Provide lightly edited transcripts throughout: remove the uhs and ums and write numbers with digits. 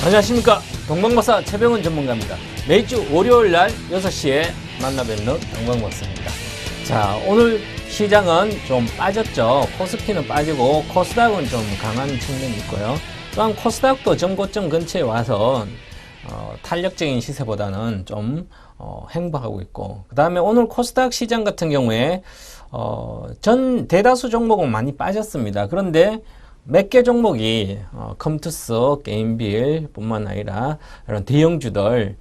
안녕하십니까. 동방박사 최병훈 전문가입니다. 매주 월요일날 6시에 만나뵙는 동방박사입니다. 자, 오늘 시장은 좀 빠졌죠. 코스피는 빠지고 코스닥은 좀 강한 측면이 있고요. 또한 코스닥도 전고점 근처에 와서 탄력적인 시세보다는 좀 행보하고 있고, 그 다음에 오늘 코스닥 시장 같은 경우에 전 대다수 종목은 많이 빠졌습니다. 그런데 몇 개 종목이 컴투스, 게임빌 뿐만 아니라 이런 대형주들,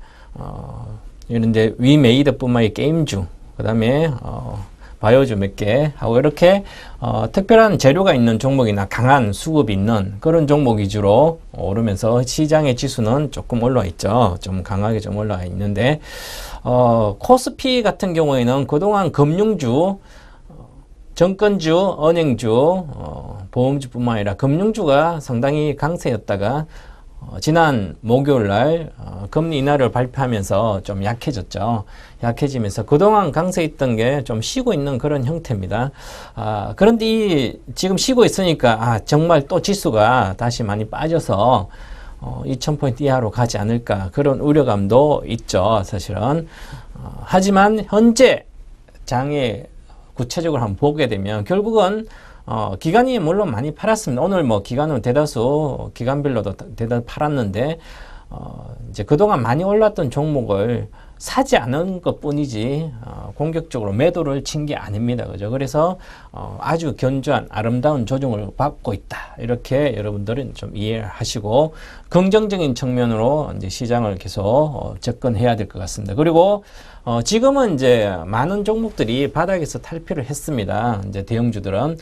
이런 이제 위메이드뿐만 아니라 게임주, 그 다음에 바이오주 몇 개 하고 이렇게 특별한 재료가 있는 종목이나 강한 수급이 있는 그런 종목 위주로 오르면서 시장의 지수는 조금 올라와 있죠. 좀 강하게 좀 올라와 있는데, 코스피 같은 경우에는 그동안 금융주, 정권주, 은행주, 보험주뿐만 아니라 금융주가 상당히 강세였다가 지난 목요일날 금리 인하를 발표하면서 좀 약해졌죠. 약해지면서 그동안 강세했던 게 좀 쉬고 있는 그런 형태입니다. 그런데 지금 쉬고 있으니까 정말 또 지수가 다시 많이 빠져서 2000포인트 이하로 가지 않을까, 그런 우려감도 있죠, 사실은. 하지만 현재 장에 구체적으로 한번 보게 되면 결국은 기관이 물론 많이 팔았습니다. 오늘 뭐 기관은 대다수 기관별로도 대다수 팔았는데 이제 그동안 많이 올랐던 종목을 사지 않은 것 뿐이지 공격적으로 매도를 친 게 아닙니다. 그죠? 그래서 아주 견조한 아름다운 조정을 받고 있다, 이렇게 여러분들은 좀 이해하시고 긍정적인 측면으로 이제 시장을 계속 접근해야 될 것 같습니다. 그리고 지금은 이제 많은 종목들이 바닥에서 탈피를 했습니다. 이제 대형주들은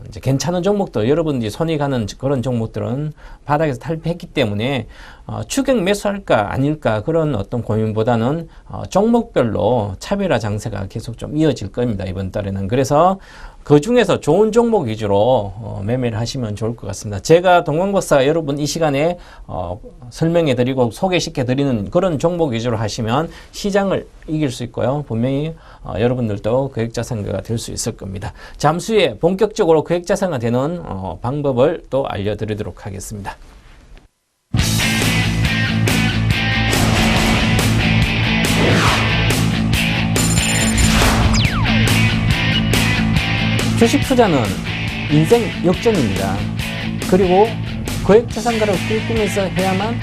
이제 괜찮은 종목들, 여러분들이 손이 가는 그런 종목들은 바닥에서 탈피했기 때문에 추격 매수할까 아닐까, 그런 어떤 고민보다는 종목별로 차별화 장세가 계속 좀 이어질 겁니다, 이번 달에는. 그래서 그 중에서 좋은 종목 위주로 매매를 하시면 좋을 것 같습니다. 제가 동방박사가 여러분 이 시간에 설명해 드리고 소개시켜 드리는 그런 종목 위주로 하시면 시장을 이길 수 있고요. 분명히 여러분들도 거액자산가가 될 수 있을 겁니다. 잠시 후에 본격적으로 거액자산가 되는 방법을 또 알려드리도록 하겠습니다. 주식 투자는 인생 역전입니다. 그리고 거액자산가를 꿈꾸면서 해야만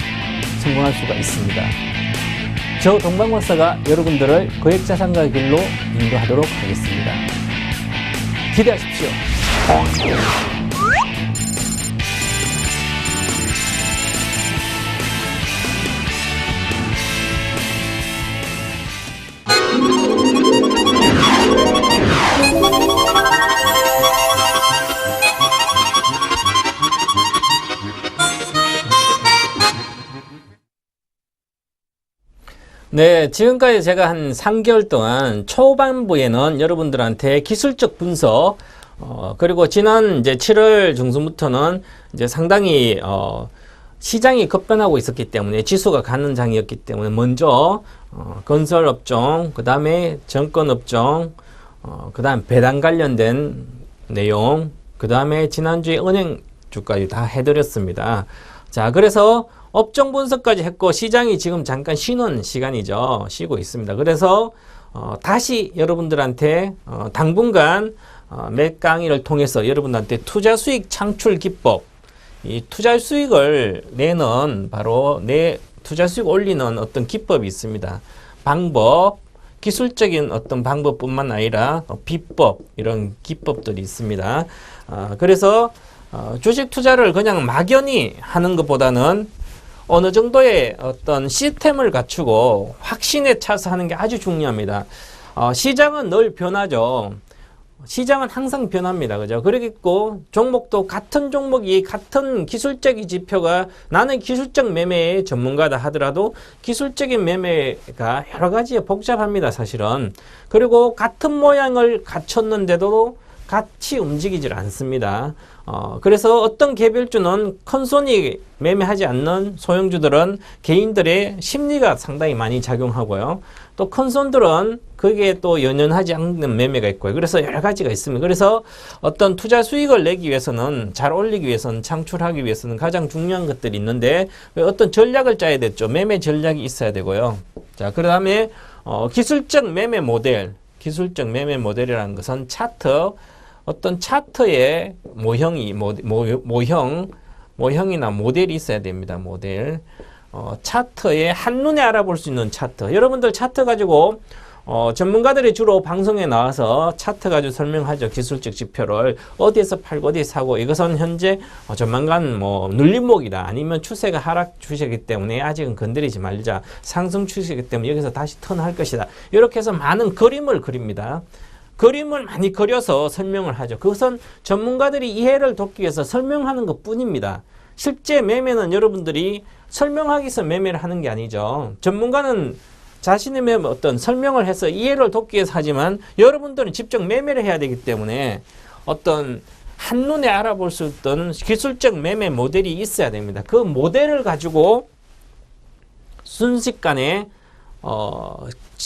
성공할 수가 있습니다. 저 동방박사가 여러분들을 거액자산가 길로 인도하도록 하겠습니다. 기대하십시오. 네, 지금까지 제가 한 3개월 동안 초반부에는 여러분들한테 기술적 분석, 그리고 지난 이제 7월 중순부터는 이제 상당히, 시장이 급변하고 있었기 때문에 지수가 가는 장이었기 때문에 먼저, 건설업종, 그 다음에 정권업종, 그 다음 배당 관련된 내용, 그 다음에 지난주에 은행주까지 다 해드렸습니다. 자, 그래서 업종 분석까지 했고 시장이 지금 잠깐 쉬는 시간이죠. 쉬고 있습니다. 그래서 다시 여러분들한테 당분간 몇 강의를 통해서 여러분들한테 투자 수익 창출 기법, 이 투자 수익을 내는 바로 내 투자 수익 올리는 어떤 기법이 있습니다. 방법, 기술적인 어떤 방법뿐만 아니라 비법, 이런 기법들이 있습니다. 그래서 주식 투자를 그냥 막연히 하는 것보다는 어느 정도의 어떤 시스템을 갖추고 확신에 차서 하는 게 아주 중요합니다. 시장은 늘 변하죠. 시장은 항상 변합니다. 그죠? 그러겠고, 종목도 같은 종목이 같은 기술적인 지표가 나는 기술적 매매의 전문가다 하더라도 기술적인 매매가 여러 가지 복잡합니다. 사실은. 그리고 같은 모양을 갖췄는데도 같이 움직이질 않습니다. 그래서 어떤 개별주는 큰 손이 매매하지 않는 소형주들은 개인들의 심리가 상당히 많이 작용하고요. 또 큰 손들은 거기에 또 연연하지 않는 매매가 있고요. 그래서 여러 가지가 있습니다. 그래서 어떤 투자 수익을 내기 위해서는, 잘 올리기 위해서는, 창출하기 위해서는 가장 중요한 것들이 있는데 어떤 전략을 짜야 되죠. 매매 전략이 있어야 되고요. 자, 그 다음에 기술적 매매 모델, 기술적 매매 모델이라는 것은 차트, 어떤 차트의 모형이나 모델이 있어야 됩니다. 모델. 차트에 한눈에 알아볼 수 있는 차트. 여러분들 차트 가지고 전문가들이 주로 방송에 나와서 차트 가지고 설명하죠. 기술적 지표를 어디에서 팔고 어디에서 사고, 이것은 현재 조만간 눌림목이다, 아니면 추세가 하락 추세이기 때문에 아직은 건드리지 말자, 상승 추세이기 때문에 여기서 다시 턴할 것이다, 이렇게 해서 많은 그림을 그립니다. 그림을 많이 그려서 설명을 하죠. 그것은 전문가들이 이해를 돕기 위해서 설명하는 것 뿐입니다. 실제 매매는 여러분들이 설명하기 위해서 매매를 하는 게 아니죠. 전문가는 자신의 매매 어떤 설명을 해서 이해를 돕기 위해서 하지만 여러분들은 직접 매매를 해야 되기 때문에 어떤 한눈에 알아볼 수 있던 기술적 매매 모델이 있어야 됩니다. 그 모델을 가지고 순식간에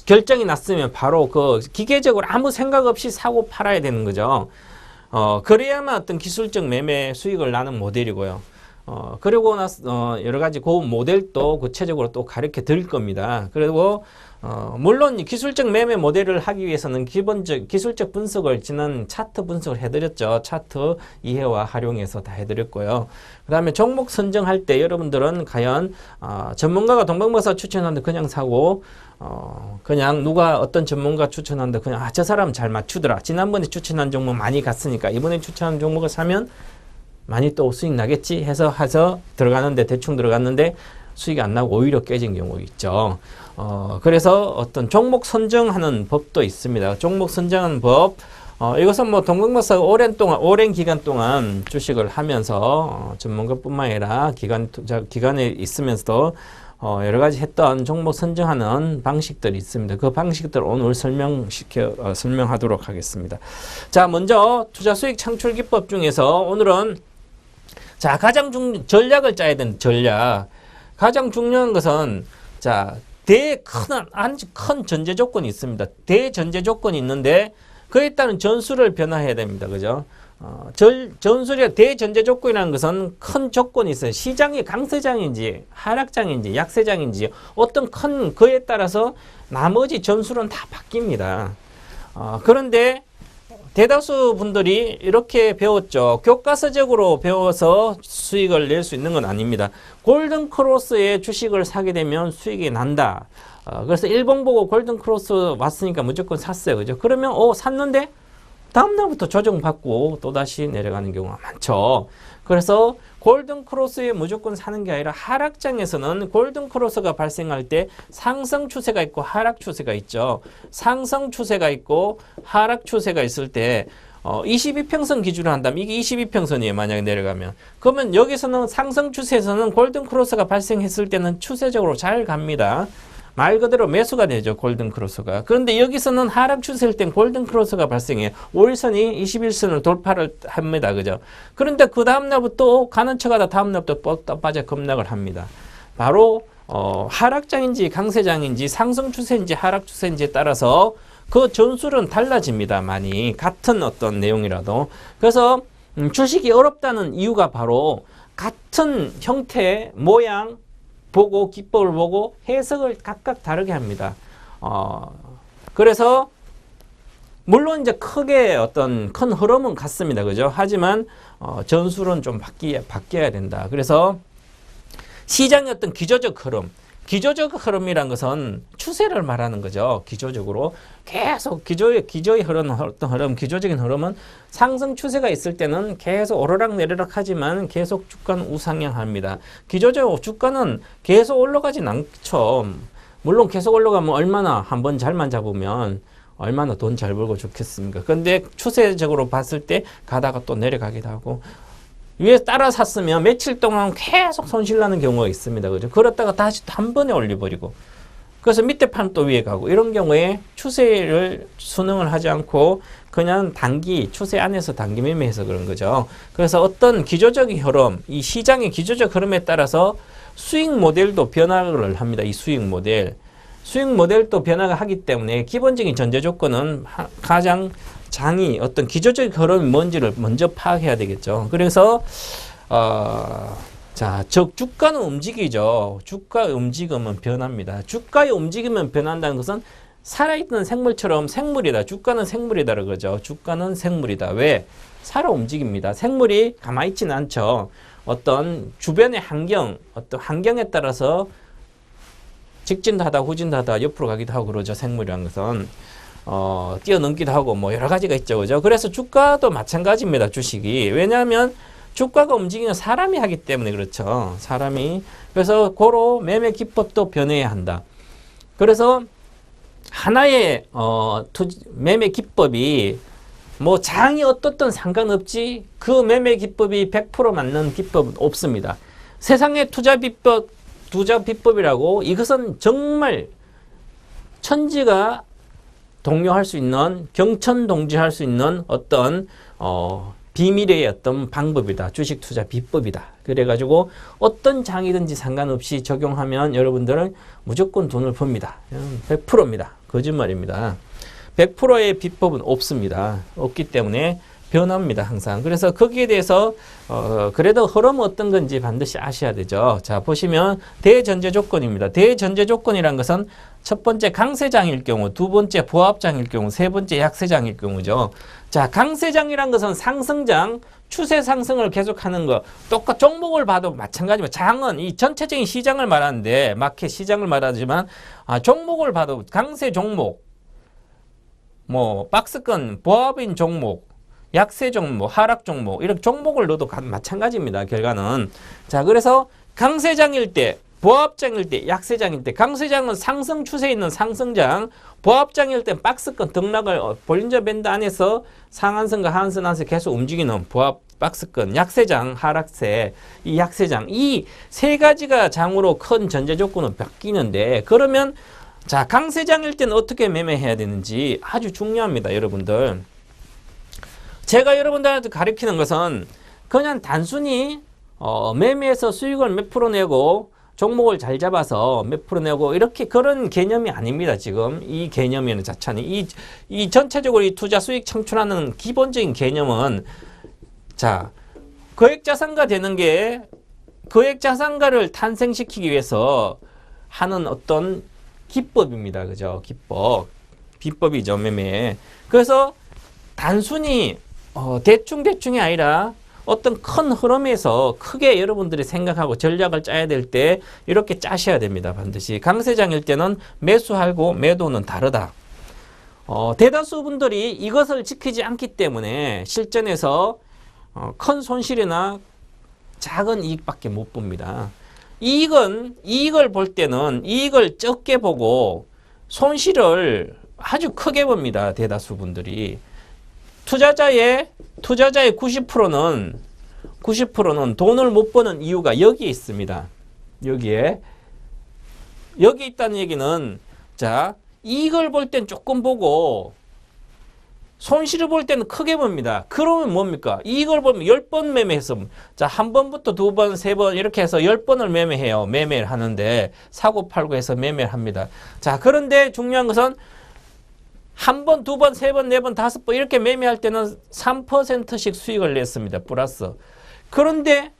결정이 났으면 바로 그 기계적으로 아무 생각 없이 사고 팔아야 되는 거죠. 그래야만 어떤 기술적 매매 수익을 나는 모델이고요. 그리고 나서 여러 가지 그 모델도 구체적으로 또 가르쳐 드릴 겁니다. 그리고 물론 기술적 매매 모델을 하기 위해서는 기본적 기술적 분석을, 지난 차트 분석을 해드렸죠. 차트 이해와 활용해서 다 해드렸고요. 그 다음에 종목 선정할 때 여러분들은 과연 전문가가 동방박사 추천하는데 그냥 사고, 그냥 누가 어떤 전문가 추천하는데 그냥 저 사람 잘 맞추더라, 지난번에 추천한 종목 많이 갔으니까 이번에 추천한 종목을 사면 많이 또 수익 나겠지 해서 들어가는데, 대충 들어갔는데 수익이 안 나고 오히려 깨진 경우 있죠. 그래서 어떤 종목 선정하는 법도 있습니다. 종목 선정하는 법, 이것은 동방박사가 오랜 기간 동안 주식을 하면서 전문가뿐만 아니라 기관에 있으면서도 여러 가지 했던 종목 선정하는 방식들이 있습니다. 그 방식들을 오늘 설명하도록 하겠습니다. 자, 먼저 투자 수익 창출 기법 중에서 오늘은 가장 전략을 짜야 되는 전략. 가장 중요한 것은 큰 전제 조건이 있습니다. 대전제 조건이 있는데 그에 따른 전술을 변화해야 됩니다. 그죠? 전술의 대전제 조건이라는 것은 큰 조건이 있어요. 시장이 강세장인지 하락장인지 약세장인지 어떤 큰 그에 따라서 나머지 전술은 다 바뀝니다. 그런데 대다수 분들이 이렇게 배웠죠. 교과서적으로 배워서 수익을 낼 수 있는 건 아닙니다. 골든크로스의 주식을 사게 되면 수익이 난다. 그래서 일봉 보고 골든크로스 왔으니까 무조건 샀어요. 그죠? 그러면 샀는데 다음날부터 조정받고 또다시 내려가는 경우가 많죠. 그래서 골든크로스에 무조건 사는 게 아니라 하락장에서는 골든크로스가 발생할 때 상승 추세가 있고 하락 추세가 있죠. 상승 추세가 있고 하락 추세가 있을 때 22평선 기준으로 한다면 이게 22평선이에요. 만약에 내려가면. 그러면 여기서는 상승 추세에서는 골든크로스가 발생했을 때는 추세적으로 잘 갑니다. 말 그대로 매수가 되죠. 골든크로스가. 그런데 여기서는 하락 추세일 땐 골든크로스가 발생해요. 5일선이 21선을 돌파를 합니다. 그죠? 그런데 그 다음날부터 가는 척하다 다음날부터 또 빠져 급락을 합니다. 바로 하락장인지 강세장인지 상승 추세인지 하락 추세인지에 따라서 그 전술은 달라집니다. 많이. 같은 어떤 내용이라도. 그래서 주식이 어렵다는 이유가 바로 같은 형태, 모양, 보고 기법을 보고 해석을 각각 다르게 합니다. 그래서 물론 이제 크게 어떤 큰 흐름은 같습니다. 그죠? 하지만 전술은 좀 바뀌어야 된다. 그래서 시장의 어떤 기조적 흐름이란 것은 추세를 말하는 거죠. 기조적으로 계속 기조의 기조적인 흐름은 상승 추세가 있을 때는 계속 오르락내리락 하지만 계속 주가는 우상향합니다. 기조적으로 주가는 계속 올라가진 않죠. 물론 계속 올라가면 얼마나 한번 잘만 잡으면 얼마나 돈 잘 벌고 좋겠습니까? 그런데 추세적으로 봤을 때 가다가 또 내려가기도 하고, 위에 따라 샀으면 며칠 동안 계속 손실 나는 경우가 있습니다. 그죠? 그렇다가 다시 한 번에 올려버리고, 그래서 밑에 팔면 또 위에 가고 이런 경우에 추세를 순응을 하지 않고 그냥 단기 추세 안에서 단기 매매해서 그런 거죠. 그래서 어떤 기조적인 흐름, 이 시장의 기조적 흐름에 따라서 수익 모델도 변화를 합니다. 이 수익 모델도 변화가 하기 때문에 기본적인 전제 조건은 가장 장이 어떤 기조적 흐름이 뭔지를 먼저 파악해야 되겠죠. 그래서 자, 즉 주가는 움직이죠. 주가의 움직임은 변합니다. 주가의 움직임은 변한다는 것은 살아있는 생물처럼 생물이다. 주가는 생물이다 그러죠. 주가는 생물이다. 왜? 살아 움직입니다. 생물이 가만히 있지는 않죠. 어떤 주변의 환경, 어떤 환경에 따라서 직진도 하다 후진도 하다 옆으로 가기도 하고 그러죠. 생물이라는 것은 뛰어넘기도 하고 뭐 여러 가지가 있죠. 그죠? 그래서 주가도 마찬가지입니다. 주식이. 왜냐하면 주가가 움직이는 사람이 하기 때문에 그렇죠. 사람이. 그래서 고로 매매 기법도 변해야 한다. 그래서 하나의 매매 기법이 뭐 장이 어떻든 상관없지 그 매매 기법이 100% 맞는 기법은 없습니다. 세상의 투자 비법이라고 이것은 정말 천지가 동료할 수 있는 경천동지할 수 있는 어떤 비밀의 어떤 방법이다. 주식 투자 비법이다. 그래가지고 어떤 장이든지 상관없이 적용하면 여러분들은 무조건 돈을 봅니다. 100%입니다. 거짓말입니다. 100%의 비법은 없습니다. 없기 때문에 변합니다. 항상. 그래서 거기에 대해서 그래도 흐름은 어떤 건지 반드시 아셔야 되죠. 자, 보시면 대전제 조건입니다. 대전제 조건이란 것은 첫 번째 강세장일 경우, 두 번째 보합장일 경우, 세 번째 약세장일 경우죠. 자, 강세장이란 것은 상승장, 추세 상승을 계속하는 거. 똑같 종목을 봐도 마찬가지입니다. 장은 이 전체적인 시장을 말하는데 마켓 시장을 말하지만 종목을 봐도 강세 종목, 뭐 박스권 보합인 종목, 약세 종목, 하락 종목 이렇게 종목을 넣어도 마찬가지입니다. 결과는. 자, 그래서 강세장일 때, 보합장일 때, 약세장일 때, 강세장은 상승 추세에 있는 상승장, 보합장일 때 박스권 등락을 볼린저 밴드 안에서 상한선과 하한선 안에서 계속 움직이는 보합 박스권, 약세장, 하락세, 이 약세장, 이 세 가지가 장으로 큰 전제 조건은 바뀌는데, 그러면 자, 강세장일 때는 어떻게 매매해야 되는지 아주 중요합니다. 여러분들. 제가 여러분들한테 가르치는 것은 그냥 단순히 매매해서 수익을 몇 프로 내고 종목을 잘 잡아서 몇 프로 내고 이렇게 그런 개념이 아닙니다. 지금 이 개념이는 자체는 이 전체적으로 이 투자 수익 창출하는 기본적인 개념은 자, 거액자산가 되는 게 거액자산가를 탄생시키기 위해서 하는 어떤 기법입니다. 그죠? 비법이죠. 매매. 그래서 단순히 대충이 아니라 어떤 큰 흐름에서 크게 여러분들이 생각하고 전략을 짜야 될 때 이렇게 짜셔야 됩니다. 반드시. 강세장일 때는 매수하고 매도는 다르다. 대다수 분들이 이것을 지키지 않기 때문에 실전에서 큰 손실이나 작은 이익밖에 못 봅니다. 이익을 볼 때는 이익을 적게 보고 손실을 아주 크게 봅니다. 대다수 분들이. 투자자의 90%는 돈을 못 버는 이유가 여기에 있습니다. 여기 있다는 얘기는 자, 이익을 볼 땐 조금 보고 손실을 볼 때는 크게 봅니다. 그러면 뭡니까? 이익을 보면 10번 매매해서 자, 한 번부터 두 번, 세 번 이렇게 해서 10번을 매매해요. 매매를 하는데 사고 팔고 해서 매매를 합니다. 자, 그런데 중요한 것은 한 번, 두 번, 세 번, 네 번, 다섯 번 이렇게 매매할 때는 3%씩 수익을 냈습니다. 플러스. 그런데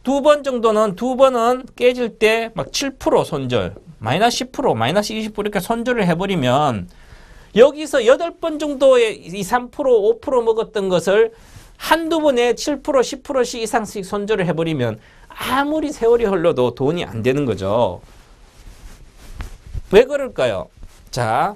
두 번은 깨질 때 막 7% 손절, 마이너스 10%, 마이너스 20% 이렇게 손절을 해버리면 여기서 8번 정도의 이 3%, 5% 먹었던 것을 한두 번에 7%, 10%씩 이상씩 손절을 해버리면 아무리 세월이 흘러도 돈이 안 되는 거죠. 왜 그럴까요? 자,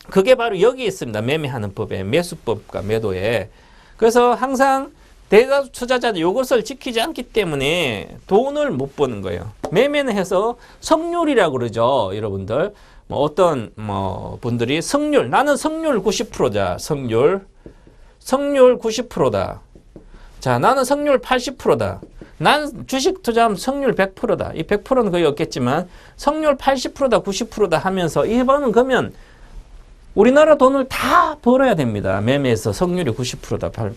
그게 바로 여기 있습니다. 매매하는 법에, 매수법과 매도에. 그래서 항상 대다수 투자자는 이것을 지키지 않기 때문에 돈을 못 버는 거예요. 매매는 해서 성률이라고 그러죠. 여러분들. 어떤 분들이 나는 성률 90%자. 성률 90%다. 자, 나는 성률 80%다. 난 주식 투자하면 성률 100%다. 이 100%는 거의 없겠지만 성률 80%다, 90%다 하면서 이번은 그러면 우리나라 돈을 다 벌어야 됩니다. 매매에서 성률이 90%다.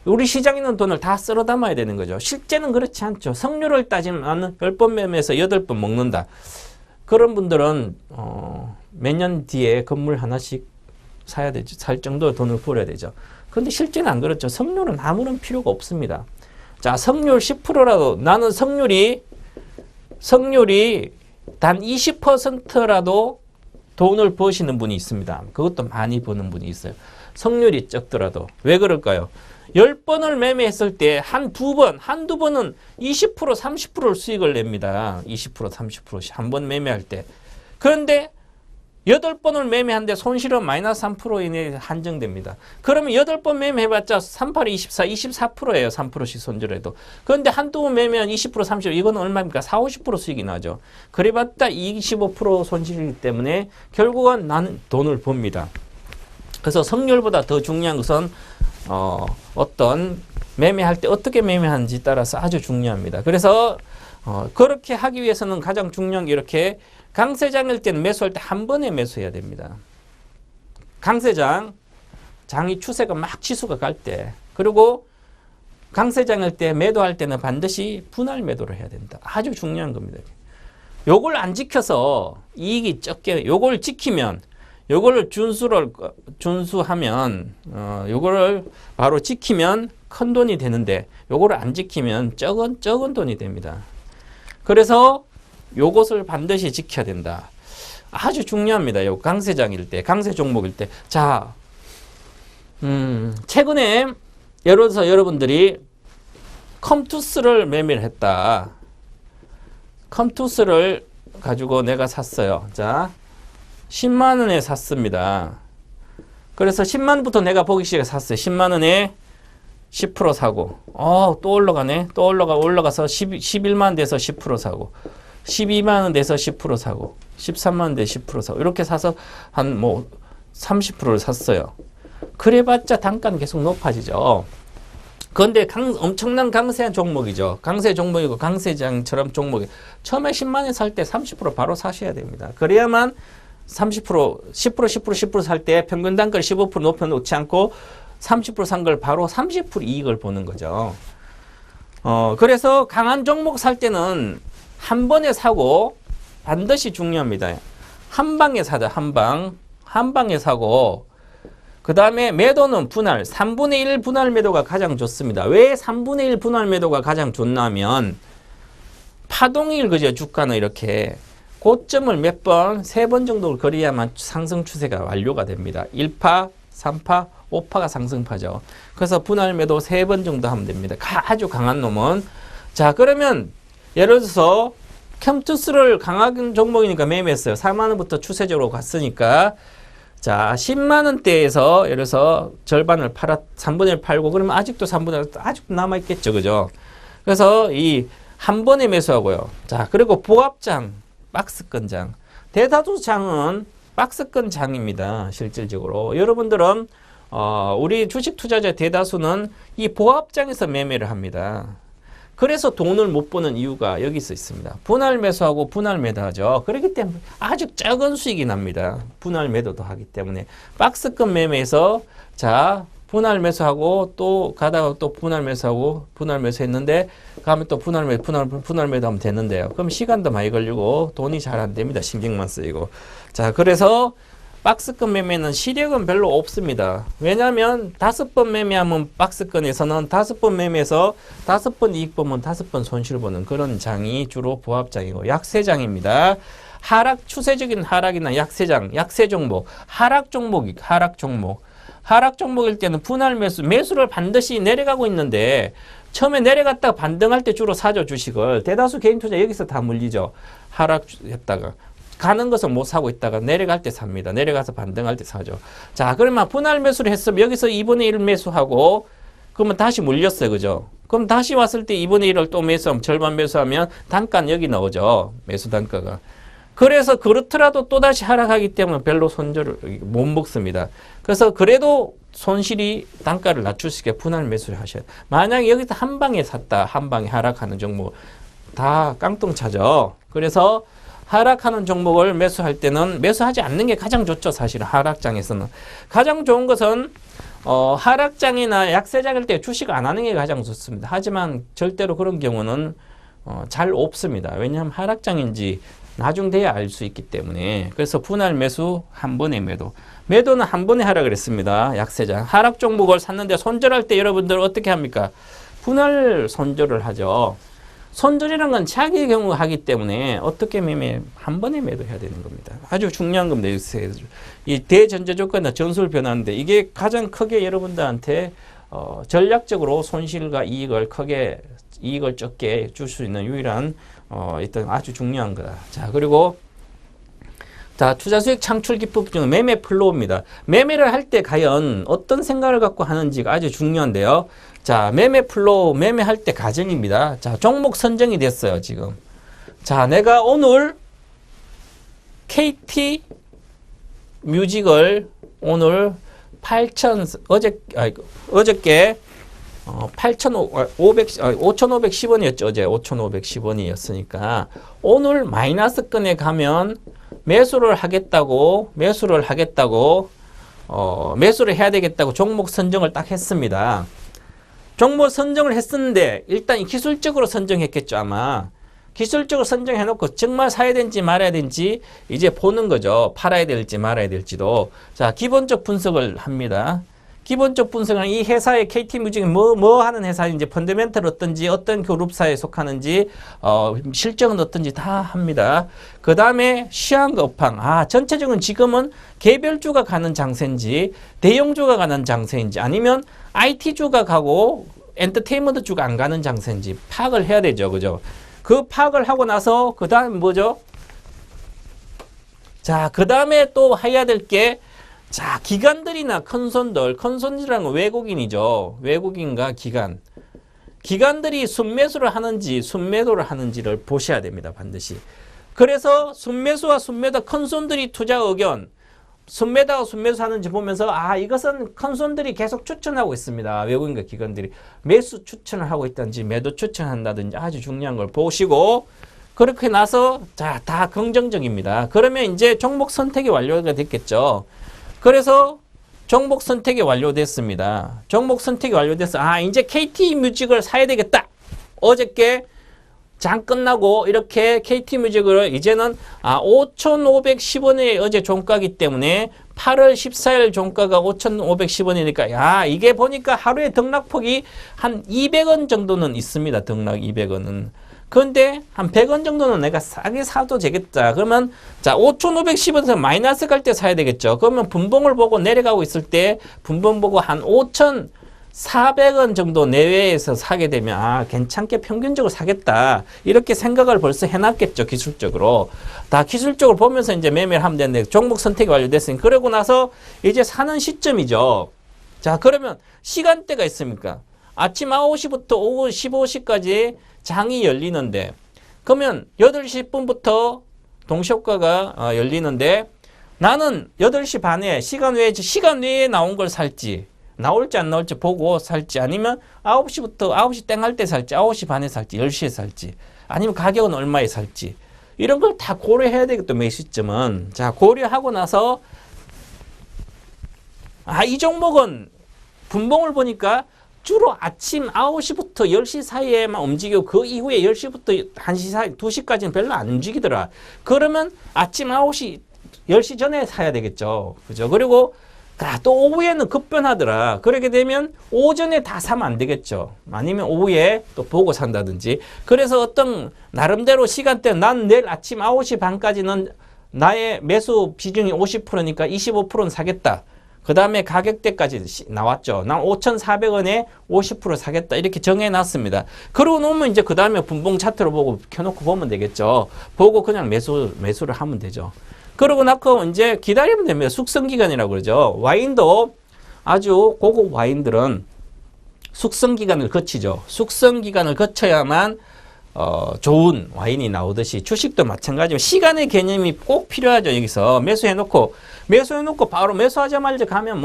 우리 시장에 있는 돈을 다 쓸어 담아야 되는 거죠. 실제는 그렇지 않죠. 성률을 따지면 나는 10번 매매해서 8번 먹는다. 그런 분들은 몇 년 뒤에 건물 하나씩 사야 되죠. 살 정도의 돈을 벌어야 되죠. 그런데 실제는 안 그렇죠. 성률은 아무런 필요가 없습니다. 자, 성률 10%라도 나는 성률이 단 20%라도 돈을 버시는 분이 있습니다. 그것도 많이 버는 분이 있어요. 성률이 적더라도. 왜 그럴까요? 10번을 매매했을 때 한두 번은 20%, 30%를 수익을 냅니다. 20%, 30%씩 한 번 매매할 때. 그런데 8번을 매매하는데 손실은 마이너스 3% 이내에 한정됩니다. 그러면 8번 매매해봤자 38이 24, 24%예요. 3%씩 손절해도. 그런데 한두 번 매매한 20%, 30%, 이거는 얼마입니까? 4, 50% 수익이 나죠. 그래봤자 25% 손실이기 때문에 결국은 나는 돈을 법니다. 그래서 성률보다 더 중요한 것은 어떤 매매할 때 어떻게 매매하는지 따라서 아주 중요합니다. 그래서 그렇게 하기 위해서는 가장 중요한 게 이렇게 강세장일 때는 매수할 때 한 번에 매수해야 됩니다. 강세장, 장이 추세가 막 지수가 갈 때, 그리고 강세장일 때 매도할 때는 반드시 분할 매도를 해야 된다. 아주 중요한 겁니다. 요걸 안 지켜서 이익이 적게, 요걸 지키면, 요거를 준수하면, 요거를 바로 지키면 큰 돈이 되는데, 요거를 안 지키면 적은 돈이 됩니다. 그래서 요것을 반드시 지켜야 된다. 아주 중요합니다. 요 강세장일 때, 강세 종목일 때. 자, 최근에 예를 들어서 여러분들이 컴투스를 매매를 했다. 컴투스를 가지고 내가 샀어요. 자, 10만 원에 샀습니다. 그래서 10만 원부터 내가 보기 시작해 샀어요. 10만 원에 10% 사고, 또 올라가네. 또 올라가서 11만 원 돼서 10% 사고, 12만 원 돼서 10% 사고, 13만 원 돼서 10% 사고, 이렇게 사서 한 30%를 샀어요. 그래봤자 단가는 계속 높아지죠. 그런데 엄청난 강세한 종목이죠. 강세 종목이고 강세장처럼 종목이. 처음에 10만 원에 살 때 30% 바로 사셔야 됩니다. 그래야만 30%, 10% 살 때 평균 단가를 15% 높여놓지 않고 30% 산 걸 바로 30% 이익을 보는 거죠. 그래서 강한 종목 살 때는 한 번에 사고 반드시 중요합니다. 한 방에 사자, 한 방에 사고, 그 다음에 매도는 분할, 3분의 1 분할 매도가 가장 좋습니다. 왜 3분의 1 분할 매도가 가장 좋냐면 파동일, 그죠? 주가는 이렇게 고점을 몇 번, 3번 정도를 거려야만 상승 추세가 완료가 됩니다. 1파, 3파, 5파가 상승파죠. 그래서 분할 매도 3번 정도 하면 됩니다. 아주 강한 놈은. 자, 그러면 예를 들어서 컴투스를 강한 종목이니까 매매했어요. 4만 원부터 추세적으로 갔으니까, 자, 10만 원대에서 예를 들어서 절반을 3분의 1 팔고, 그러면 아직도 3분의 1 아직도 남아있겠죠. 그죠? 그래서 이 한 번에 매수하고요. 자, 그리고 보합장, 박스권장. 대다수장은 박스권장입니다. 실질적으로. 여러분들은 우리 주식 투자자 대다수는 이 보합장에서 매매를 합니다. 그래서 돈을 못 버는 이유가 여기서 있습니다. 분할 매수하고 분할 매도하죠. 그렇기 때문에 아주 적은 수익이 납니다. 분할 매도도 하기 때문에. 박스권 매매에서 자, 분할 매수하고 또 가다가 또 분할 매수하고 분할 매수했는데 가면 또 분할 매도하면 되는데요. 그럼 시간도 많이 걸리고 돈이 잘 안 됩니다. 신경만 쓰이고. 자, 그래서 박스권 매매는 시력은 별로 없습니다. 왜냐하면 5번 매매하면 박스권에서는 5번 매매해서 5번 이익 보면 5번 손실 보는 그런 장이 주로 보합장이고 약세장입니다. 추세적인 하락이나 약세장, 약세 종목, 하락 종목일 때는 분할 매수를 반드시 내려가고 있는데 처음에 내려갔다가 반등할 때 주로 사죠. 주식을. 대다수 개인 투자 여기서 다 물리죠. 하락했다가. 가는 것은 못 사고 있다가 내려갈 때 삽니다. 내려가서 반등할 때 사죠. 자, 그러면 분할 매수를 했으면 여기서 2분의 1 매수하고 그러면 다시 물렸어요. 그죠? 그럼 다시 왔을 때 2분의 1을 또 매수하면 절반 매수하면 단가는 여기 나오죠. 매수 단가가. 그래서 그렇더라도 또다시 하락하기 때문에 별로 손절을 못 먹습니다. 그래서 그래도 손실이 단가를 낮출 수 있게 분할 매수를 하셔야 돼요. 만약에 여기서 한 방에 샀다, 한 방에 하락하는 종목 다 깡통 차죠. 그래서 하락하는 종목을 매수할 때는 매수하지 않는 게 가장 좋죠. 사실은 하락장에서는 가장 좋은 것은 하락장이나 약세장일 때 주식 안 하는 게 가장 좋습니다. 하지만 절대로 그런 경우는 잘 없습니다. 왜냐하면 하락장인지 나중 돼야 알 수 있기 때문에. 그래서 분할 매수 한 번에 매도는 한 번에 하라 그랬습니다. 약세장 하락 종목을 샀는데 손절할 때 여러분들 어떻게 합니까? 분할 손절을 하죠. 손절이란 건 차기 경우 하기 때문에 어떻게 매매 한 번에 매도해야 되는 겁니다. 아주 중요한 겁니다. 이 대전제 조건이나 전술 변화인데 이게 가장 크게 여러분들한테 전략적으로 손실과 이익을 적게 줄 수 있는 유일한 일단 아주 중요한 거다. 자, 그리고 자, 투자 수익 창출 기법 중 매매 플로우입니다. 매매를 할 때 과연 어떤 생각을 갖고 하는지가 아주 중요한데요. 자, 매매 플로우, 매매할 때 과정입니다. 자, 종목 선정이 됐어요, 지금. 자, 내가 오늘 KT 뮤직을 오늘 어저께 5,510원이었죠. 어제 5,510원이었으니까 오늘 마이너스권에 가면 매수를 하겠다고 매수를 해야 되겠다고 종목 선정을 딱 했습니다. 종목 선정을 했었는데 일단 기술적으로 선정했겠죠. 아마 기술적으로 선정해놓고 정말 사야 되는지 말아야 되는지 이제 보는 거죠. 팔아야 될지 말아야 될지도. 자, 기본적 분석을 합니다. 기본적 분석은 이 회사의 KT뮤직이 뭐 하는 회사인지, 펀더멘털 어떤지, 어떤 그룹사에 속하는지, 실적은 어떤지 다 합니다. 그 다음에 시황과 업황. 전체적인 지금은 개별주가 가는 장세인지, 대형주가 가는 장세인지, 아니면 IT주가 가고 엔터테인먼트주가 안 가는 장세인지 파악을 해야 되죠. 그죠? 그 파악을 하고 나서, 그 다음에 뭐죠? 자, 그 다음에 또 해야 될 게, 자, 기관들이나 컨손들이라는 건 외국인이죠. 외국인과 기관. 기관들이 순매수를 하는지 순매도를 하는지를 보셔야 됩니다. 반드시. 그래서 순매수와 순매도 컨손들이 투자 의견, 순매도와 순매수 하는지 보면서 이것은 컨손들이 계속 추천하고 있습니다. 외국인과 기관들이 매수 추천을 하고 있다든지 매도 추천한다든지 아주 중요한 걸 보시고, 그렇게 나서 자, 다 긍정적입니다. 그러면 이제 종목 선택이 완료가 됐겠죠. 그래서 종목 선택이 완료됐습니다. 종목 선택이 완료돼서 이제 KT뮤직을 사야 되겠다. 어저께 장 끝나고 이렇게 KT뮤직을 이제는 5,510원에 어제 종가기 때문에 8월 14일 종가가 5,510원이니까 이게 보니까 하루에 등락폭이 한 200원 정도는 있습니다. 등락 200원은. 그런데 한 100원 정도는 내가 싸게 사도 되겠다. 그러면 자, 5,510원에서 마이너스 갈 때 사야 되겠죠. 그러면 분봉을 보고 내려가고 있을 때 분봉 보고 한 5,400원 정도 내외에서 사게 되면 괜찮게 평균적으로 사겠다. 이렇게 생각을 벌써 해놨겠죠. 기술적으로. 다 기술적으로 보면서 이제 매매를 하면 되는데 종목 선택이 완료됐으니 그러고 나서 이제 사는 시점이죠. 자, 그러면 시간대가 있습니까? 아침 9시부터 오후 15시까지 장이 열리는데, 그러면 8시 10분부터 동시효과가 열리는데 나는 8시 반에 시간 외에 나온 걸 살지, 나올지 안 나올지 보고 살지, 아니면 9시부터 9시 땡 할 때 살지, 9시 반에 살지, 10시에 살지, 아니면 가격은 얼마에 살지, 이런 걸 다 고려해야 되겠다. 매 시점은. 자, 고려하고 나서 이 종목은 분봉을 보니까 주로 아침 9시부터 10시 사이에만 움직이고 그 이후에 10시부터 1시 사이, 2시까지는 별로 안 움직이더라. 그러면 아침 9시, 10시 전에 사야 되겠죠. 그죠? 그리고 또 오후에는 급변하더라. 그렇게 되면 오전에 다 사면 안 되겠죠. 아니면 오후에 또 보고 산다든지. 그래서 어떤 나름대로 시간대, 난 내일 아침 9시 반까지는 나의 매수 비중이 50%니까 25%는 사겠다. 그 다음에 가격대까지 나왔죠. 난 5,400원에 50% 사겠다. 이렇게 정해놨습니다. 그러고 놓으면 이제 그 다음에 분봉 차트로 보고 켜놓고 보면 되겠죠. 보고 그냥 매수를 하면 되죠. 그러고 나서 이제 기다리면 됩니다. 숙성기간이라고 그러죠. 와인도 아주 고급 와인들은 숙성기간을 거치죠. 숙성기간을 거쳐야만 좋은 와인이 나오듯이 주식도 마찬가지로 시간의 개념이 꼭 필요하죠. 여기서 매수해놓고 바로 매수하자마자 가면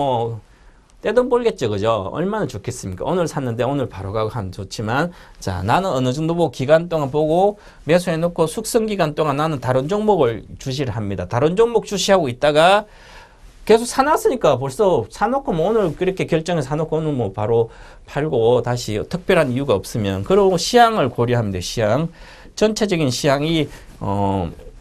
떼돈 벌겠죠, 그죠? 얼마나 좋겠습니까? 오늘 샀는데 오늘 바로 가고 하면 좋지만, 자, 나는 어느 정도 보고 기간 동안 보고 매수해 놓고 숙성 기간 동안 나는 다른 종목을 주시를 합니다. 다른 종목 주시하고 있다가 계속 사놨으니까 벌써 사놓고 뭐 오늘 그렇게 결정해서 사놓고 오늘 뭐 바로 팔고 다시 특별한 이유가 없으면, 그리고 시향을 고려하면 돼요. 시향. 전체적인 시향이,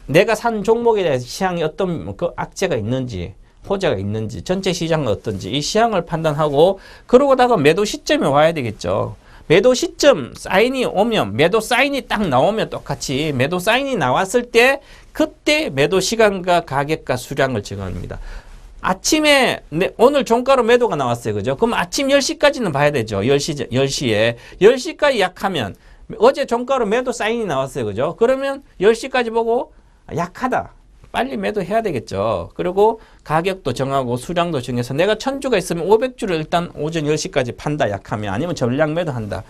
내가 산 종목에 대해서 시향이 어떤 그 악재가 있는지, 호재가 있는지, 전체 시장은 어떤지 이 시향을 판단하고, 그러고다가 매도 시점에 와야 되겠죠. 매도 시점 사인이 오면, 매도 사인이 딱 나오면 똑같이 매도 사인이 나왔을 때 그때 매도 시간과 가격과 수량을 정합니다. 아침에 오늘 종가로 매도가 나왔어요. 그죠? 그럼 아침 10시까지는 봐야 되죠. 10시에 10시까지 약하면, 어제 종가로 매도 사인이 나왔어요. 그죠? 그러면 10시까지 보고 약하다, 빨리 매도해야 되겠죠. 그리고 가격도 정하고 수량도 정해서 내가 1000주가 있으면 500주를 일단 오전 10시까지 판다, 약하면. 아니면 전량 매도한다,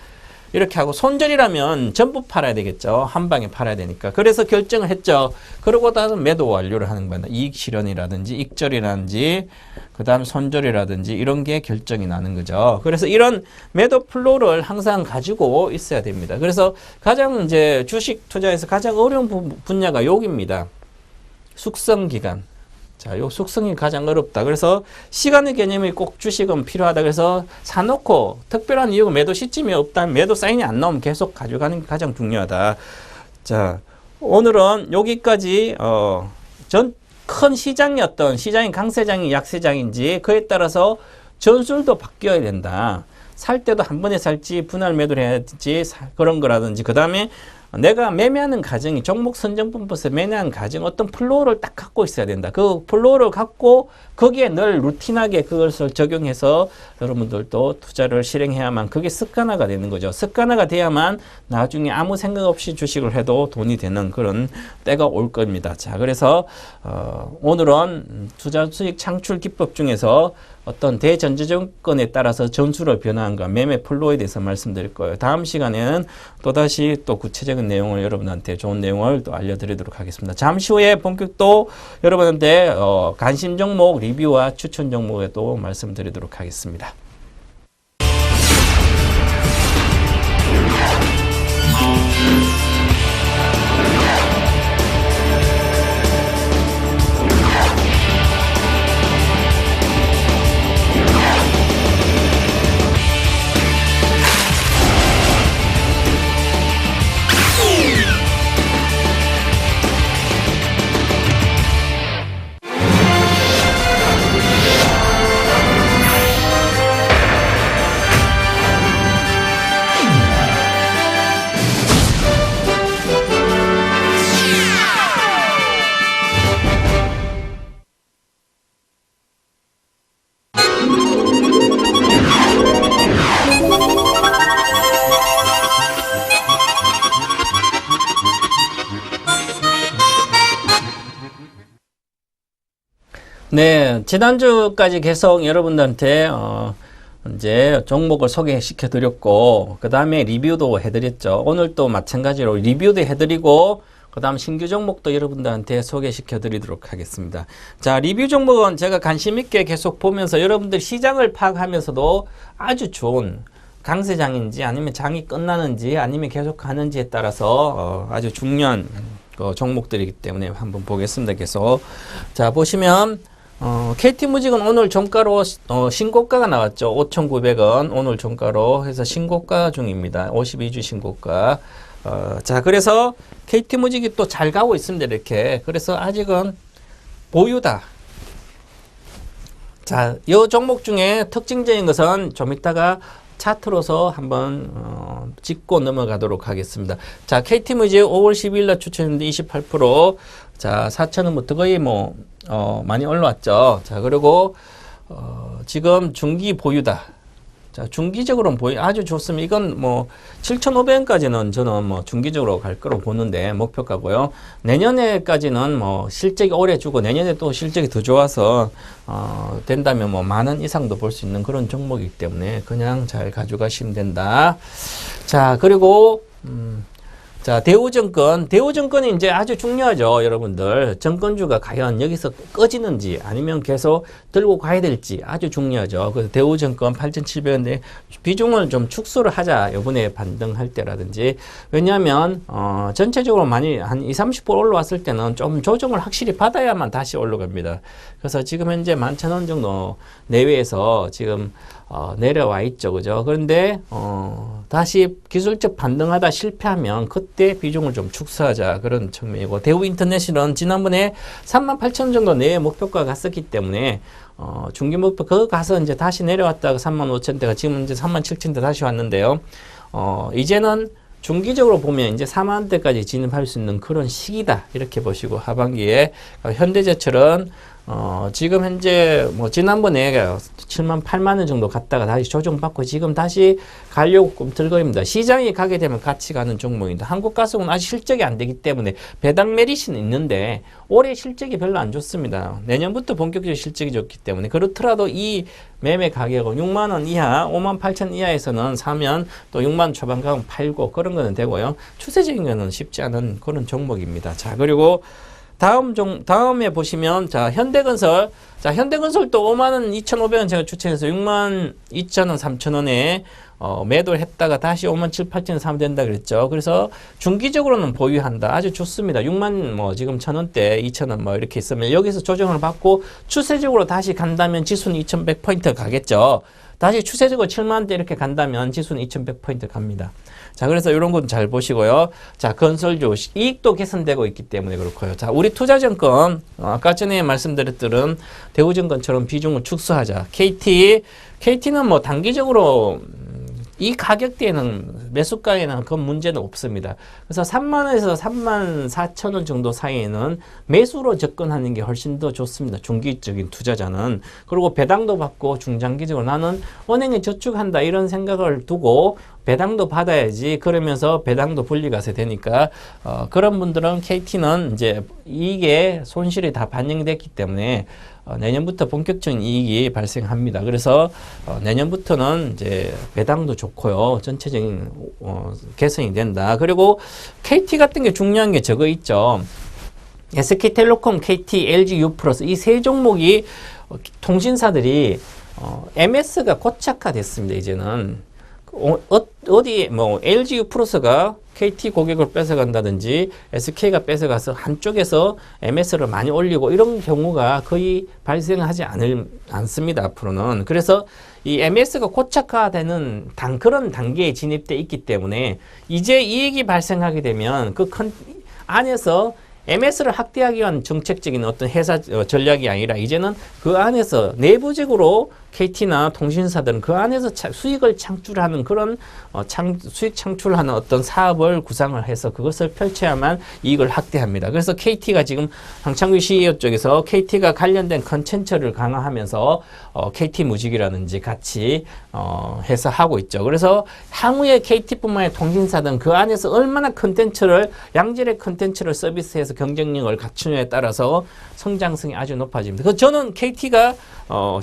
이렇게 하고, 손절이라면 전부 팔아야 되겠죠. 한 방에 팔아야 되니까. 그래서 결정을 했죠. 그러고 나서 매도 완료를 하는 겁니다. 이익 실현이라든지 익절이라든지 그 다음 손절이라든지 이런 게 결정이 나는 거죠. 그래서 이런 매도 플로우를 항상 가지고 있어야 됩니다. 그래서 가장 이제 주식 투자에서 가장 어려운 분야가 여기입니다. 숙성 기간. 자, 요 숙성이 가장 어렵다. 그래서 시간의 개념이 꼭 주식은 필요하다. 그래서 사놓고 특별한 이유가 매도 시점이 없다면, 매도 사인이 안 나오면 계속 가져가는 게 가장 중요하다. 자, 오늘은 여기까지 큰 시장이 어떤 시장이 강세장이 약세장인지 그에 따라서 전술도 바뀌어야 된다. 살 때도 한 번에 살지 분할 매도를 해야지 그런 거라든지, 그 다음에 내가 매매하는 과정이 종목 선정분법에서 매매하는 과정 어떤 플로우를 딱 갖고 있어야 된다. 그 플로우를 갖고 거기에 늘 루틴하게 그것을 적용해서 여러분들도 투자를 실행해야만 그게 습관화가 되는 거죠. 습관화가 돼야만 나중에 아무 생각 없이 주식을 해도 돈이 되는 그런 때가 올 겁니다. 자, 그래서 오늘은 투자 수익 창출 기법 중에서 어떤 대전제조건에 따라서 전술을 변화한과 매매 플로우에 대해서 말씀드릴 거예요. 다음 시간에는 또다시 또 구체적인 내용을 여러분한테 좋은 내용을 또 알려드리도록 하겠습니다. 잠시 후에 본격도 여러분한테 관심 종목 리뷰와 추천 종목에 또 말씀드리도록 하겠습니다. 네, 지난주까지 계속 여러분들한테 이제 종목을 소개시켜 드렸고, 그 다음에 리뷰도 해드렸죠. 오늘 또 마찬가지로 리뷰도 해드리고, 그 다음 신규 종목도 여러분들한테 소개시켜 드리도록 하겠습니다. 자, 리뷰 종목은 제가 관심 있게 계속 보면서 여러분들 시장을 파악하면서도 아주 좋은 강세장인지 아니면 장이 끝나는지 아니면 계속 가는지에 따라서 아주 중요한 종목들이기 때문에 한번 보겠습니다. 계속. 자, 보시면 KT무직은 오늘 종가로 신고가가 나왔죠. 5,900원 오늘 종가로 해서 신고가 중입니다. 52주 신고가. 자, 그래서 KT무직이 또 잘 가고 있습니다. 이렇게. 그래서 아직은 보유다. 자, 이 종목 중에 특징적인 것은 좀 이따가 차트로서 한번 짚고 넘어가도록 하겠습니다. 자, KT무직 5월 10일 날 추천했는데 28%. 자, 4,000원부터 거의 많이 올라왔죠. 자, 그리고 지금 중기 보유다. 자, 중기적으로는 아주 좋습니다. 이건 7,500원까지는 저는 중기적으로 갈 거로 보는데 목표가고요. 내년에까지는 실적이 오래 주고 내년에 또 실적이 더 좋아서 된다면 10,000원 이상도 볼 수 있는 그런 종목이기 때문에 그냥 잘 가져가시면 된다. 자, 그리고 자, 대우증권. 대우증권이 이제 아주 중요하죠, 여러분들. 증권주가 과연 여기서 꺼지는지 아니면 계속 들고 가야 될지 아주 중요하죠. 그래서 대우증권 8,700원대 비중을 좀 축소를 하자, 이번에 반등할 때라든지. 왜냐하면, 전체적으로 많이 한 20, 30% 올라왔을 때는 좀 조정을 확실히 받아야만 다시 올라갑니다. 그래서 지금 현재 11,000원 정도 내외에서 지금 내려와 있죠. 그죠? 그런데, 다시 기술적 반등하다 실패하면 그때 비중을 좀 축소하자. 그런 측면이고, 대우인터내셔널은 지난번에 38,000원 정도 내외 목표가 갔었기 때문에, 중기 목표, 그거 가서 이제 다시 내려왔다가 35,000대가 지금 이제 37,000대 다시 왔는데요. 이제는 중기적으로 보면 이제 4만원대까지 진입할 수 있는 그런 시기다. 이렇게 보시고, 하반기에 현대제철은 지금 현재 뭐 지난번에 7만 8만 원 정도 갔다가 다시 조정받고 지금 다시 가려고 꿈틀거립니다. 시장이 가게 되면 같이 가는 종목입니다. 한국가스공은 아직 실적이 안 되기 때문에 배당 메리트는 있는데 올해 실적이 별로 안 좋습니다. 내년부터 본격적으로 실적이 좋기 때문에 그렇더라도 이 매매 가격은 6만 원 이하, 5만 8천 이하에서는 사면 또 6만 초반 가면 팔고 그런 거는 되고요. 추세적인 거는 쉽지 않은 그런 종목입니다. 자, 그리고 다음에 보시면, 자, 현대건설. 자, 현대건설도 5만원 2,500원 제가 추천해서 6만 2천원, 3천원에 매도를 했다가 다시 5만 7, 8천원 사면 된다 그랬죠. 그래서 중기적으로는 보유한다. 아주 좋습니다. 6만 뭐 지금 1,000원대, 2,000원 뭐 이렇게 있으면 여기서 조정을 받고 추세적으로 다시 간다면 지수는 2,100포인트 가겠죠. 다시 추세적으로 7만원대 이렇게 간다면 지수는 2,100포인트 갑니다. 자, 그래서 이런 건 잘 보시고요. 자, 건설주 이익도 개선되고 있기 때문에 그렇고요. 자, 우리 투자증권 아까 전에 말씀드렸던 대우증권처럼 비중을 축소하자. KT는 뭐 단기적으로 이 가격대에는 매수가에는 그 문제는 없습니다. 그래서 3만원에서 3만 4천원 정도 사이에는 매수로 접근하는 게 훨씬 더 좋습니다. 중기적인 투자자는. 그리고 배당도 받고 중장기적으로 나는 은행에 저축한다 이런 생각을 두고 배당도 받아야지. 그러면서 배당도 분리가세 되니까 그런 분들은 KT는 이제 이익에 손실이 다 반영됐기 때문에 내년부터 본격적인 이익이 발생합니다. 그래서 내년부터는 이제 배당도 좋고요. 전체적인 개선이 된다. 그리고 KT 같은 게 중요한 게 저거 있죠. SK텔레콤, KT, LG U+, 이 세 종목이 통신사들이 MS가 고착화됐습니다. 이제는. 어디 뭐 LG U+가 KT 고객을 뺏어간다든지 SK가 뺏어가서 한쪽에서 MS를 많이 올리고 이런 경우가 거의 발생하지 않습니다. 앞으로는. 그래서 이 MS가 고착화되는 그런 단계에 진입돼 있기 때문에 이제 이익이 발생하게 되면 그 큰 안에서 MS를 확대하기 위한 정책적인 어떤 회사 전략이 아니라 이제는 그 안에서 내부적으로 KT나 통신사들은 그 안에서 수익을 창출하는 그런 수익 창출하는 어떤 사업을 구상을 해서 그것을 펼쳐야만 이익을 확대합니다. 그래서 KT가 지금 황창규 CEO 쪽에서 KT가 관련된 컨텐츠를 강화하면서 KT 무직이라든지 같이 해서 하고 있죠. 그래서 향후에 KT뿐만 아니라 통신사든 그 안에서 얼마나 컨텐츠를 양질의 컨텐츠를 서비스해서 경쟁력을 갖추느냐에 따라서 성장성이 아주 높아집니다. 그래서 저는 KT가